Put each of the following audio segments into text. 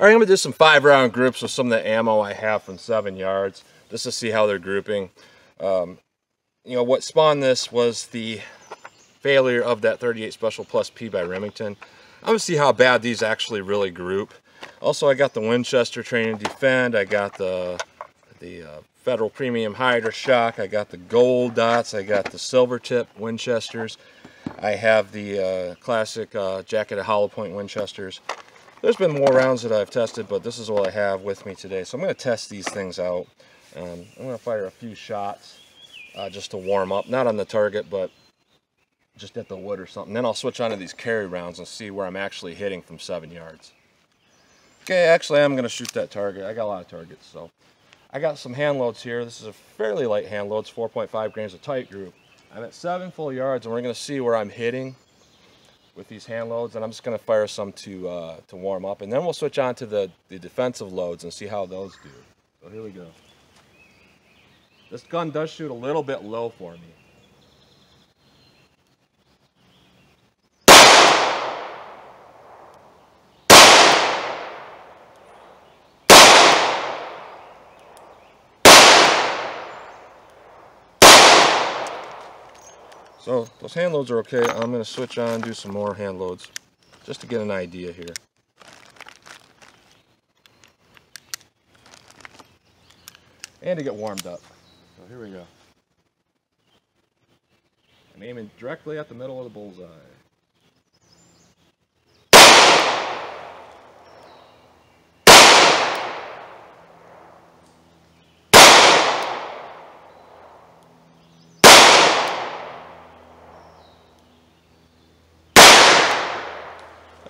Alright, I'm going to do some 5-round groups with some of the ammo I have from 7 yards, just to see how they're grouping. You know, what spawned this was the failure of that 38 Special Plus P by Remington. I'm going to see how bad these actually really group. Also, I got the Winchester Train and Defend, I got the Federal Premium Hydra Shock, I got the Gold Dots, I got the Silver Tip Winchesters, I have the classic jacketed hollow point Winchesters. There's been more rounds that I've tested, but this is what I have with me today. So I'm going to test these things out. I'm going to fire a few shots just to warm up. Not on the target, but just at the wood or something. Then I'll switch on to these carry rounds and see where I'm actually hitting from 7 yards. Okay, actually I'm going to shoot that target. I got a lot of targets. So I got some hand loads here. This is a fairly light hand load. It's 4.5 grains of tight group. I'm at 7 full yards, and we're going to see where I'm hitting with these hand loads, and I'm just going to fire some to warm up, and then we'll switch on to the defensive loads and see how those do. So here we go. This gun does shoot a little bit low for me. So those hand loads are okay. I'm going to switch on and do some more hand loads just to get an idea here. And to get warmed up. So here we go. I'm aiming directly at the middle of the bullseye.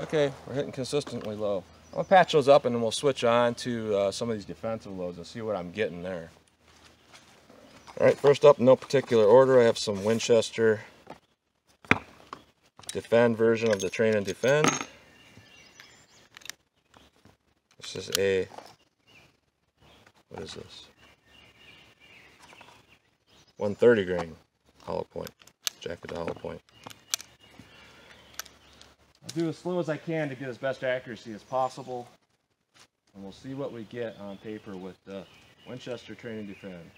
Okay, we're hitting consistently low. I'm going to patch those up and then we'll switch on to some of these defensive loads and see what I'm getting there. Alright, first up, in no particular order, I have some Winchester Defend version of the Train and Defend. This is a, what is this? 130 grain hollow point, jacketed hollow point. I'll do as slow as I can to get as best accuracy as possible, and we'll see what we get on paper with the Winchester Train and Defend.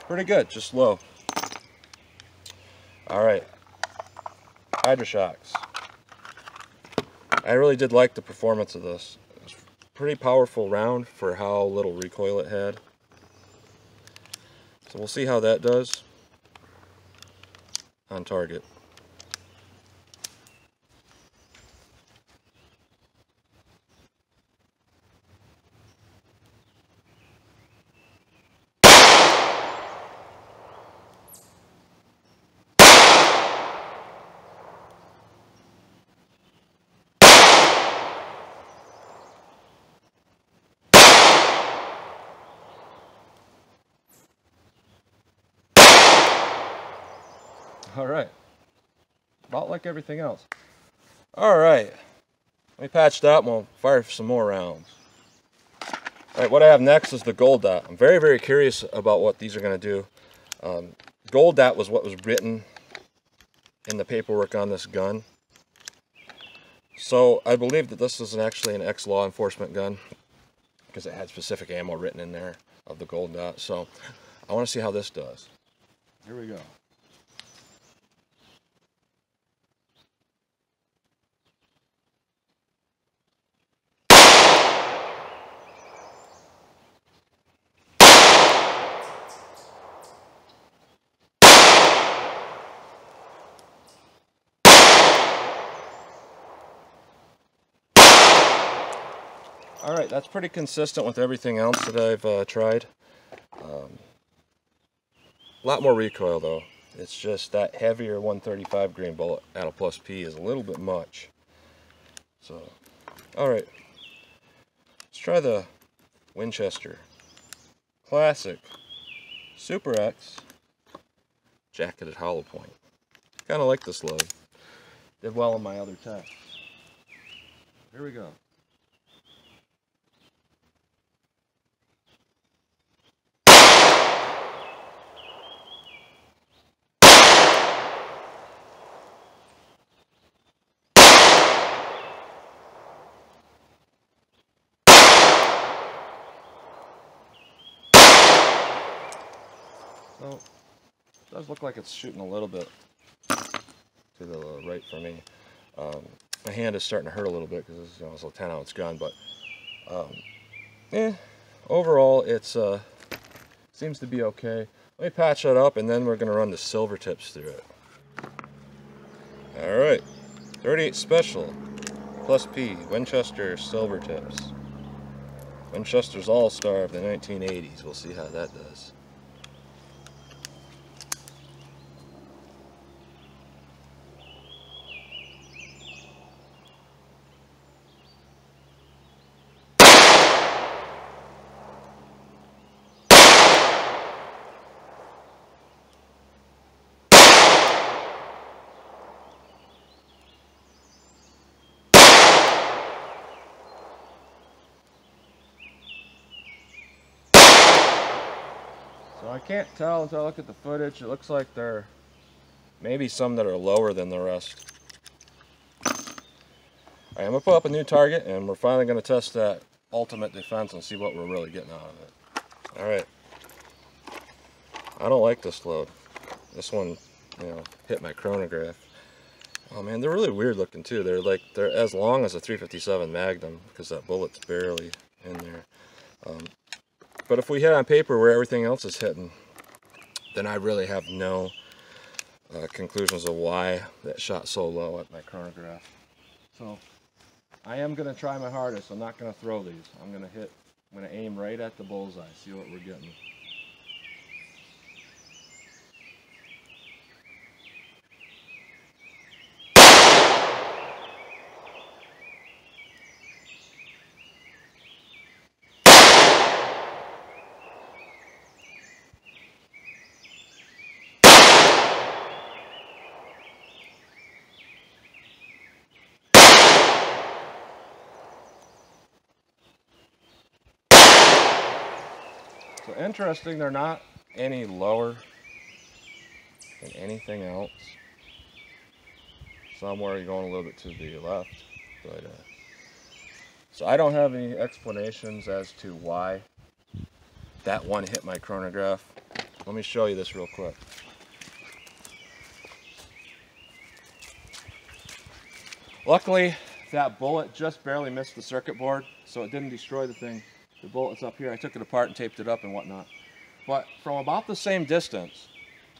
Pretty good, just low. Alright, Hydra Shocks. I really did like the performance of this. It was a pretty powerful round for how little recoil it had. So we'll see how that does on target. Alright, about like everything else. Alright, let me patch that and we'll fire some more rounds. Alright, what I have next is the Gold Dot. I'm very, very curious about what these are going to do. Gold Dot was what was written in the paperwork on this gun. So I believe that this is actually an ex-law enforcement gun because it had specific ammo written in there of the Gold Dot. So I want to see how this does. Here we go. Alright, that's pretty consistent with everything else that I've tried. A lot more recoil though. It's just that heavier 135 grain bullet at a plus P is a little bit much. So, alright. Let's try the Winchester Classic Super X jacketed hollow point. Kind of like this load. Did well in my other tests. Here we go. So, it does look like it's shooting a little bit to the right for me. My hand is starting to hurt a little bit because it's, it's a 10-ounce gun, but overall it's seems to be okay. Let me patch that up, and then we're going to run the silver tips through it. All right, 38 Special plus P Winchester Silver tips. Winchester's All-Star of the 1980s. We'll see how that does. So I can't tell until I look at the footage. It looks like there are maybe some that are lower than the rest. I'm going to put up a new target, and we're finally going to test that ultimate defense and see what we're really getting out of it. Alright. I don't like this load. This one, hit my chronograph. Oh man, they're really weird looking too. They're as long as a 357 Magnum because that bullet's barely in there. But if we hit on paper where everything else is hitting, then I really have no conclusions of why that shot so low at my chronograph. So I am going to try my hardest. I'm not going to throw these. I'm going to aim right at the bullseye, see what we're getting. So interesting, they're not any lower than anything else. Somewhere you're going a little bit to the left, but so I don't have any explanations as to why that one hit my chronograph. Let me show you this real quick. Luckily, that bullet just barely missed the circuit board, so it didn't destroy the thing. The bullet's up here. I took it apart and taped it up and whatnot. But from about the same distance,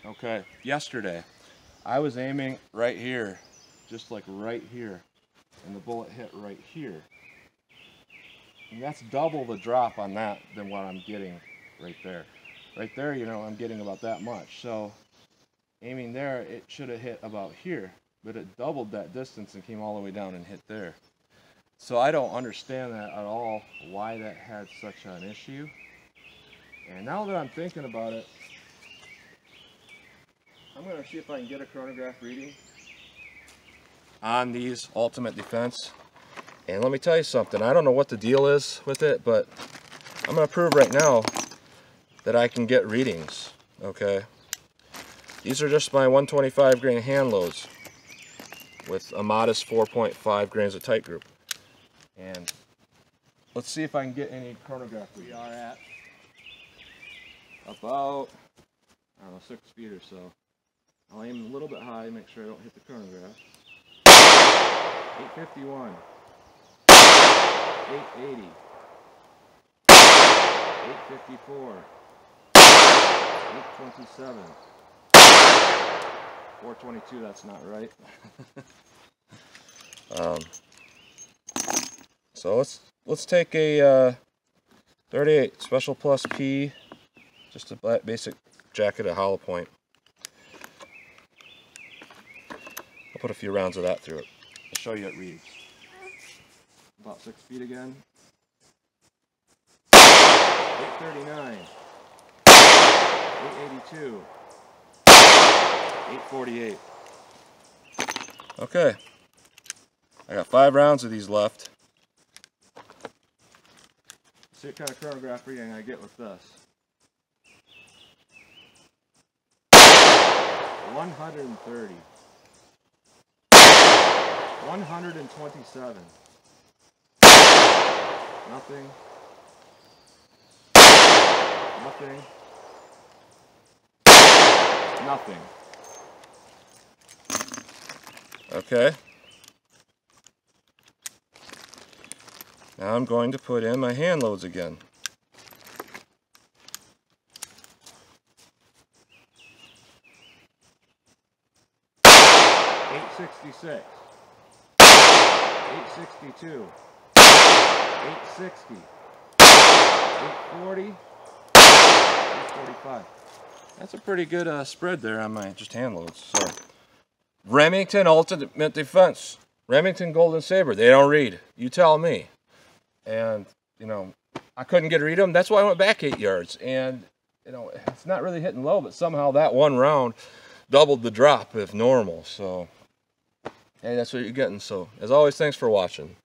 okay, yesterday, I was aiming right here, just like right here, and the bullet hit right here. And that's double the drop on that than what I'm getting right there. Right there, I'm getting about that much. So aiming there, it should have hit about here, but it doubled that distance and came all the way down and hit there. So I don't understand that at all, why that had such an issue. And now that I'm thinking about it, I'm going to see if I can get a chronograph reading on these Ultimate Defense. And let me tell you something, I don't know what the deal is with it, but I'm going to prove right now that I can get readings, okay? These are just my 125 grain hand loads with a modest 4.5 grains of tight group. And let's see if I can get any chronograph. We are at about, I don't know, 6 feet or so. I'll aim a little bit high, make sure I don't hit the chronograph. 851, 880, 854, 827, 422, that's not right. So let's take a 38 Special Plus P, just a basic jacket at hollow point. I'll put a few rounds of that through it. I'll show you it reads. About 6 feet again. 839, 882, 848. Okay. I got 5 rounds of these left. See what kind of chronograph reading I get with this. 130. 127. Nothing. Nothing. Nothing. Okay. Now I'm going to put in my hand loads again. $866. 862. 860. 840. 845. That's a pretty good spread there on my just hand loads. So, Remington Ultimate Defense, Remington Gold and Saber. They don't read. You tell me. And you know, I couldn't get to read them. That's why I went back 8 yards. And you know, it's not really hitting low, but somehow that one round doubled the drop if normal. So, hey, that's what you're getting. So, as always, thanks for watching.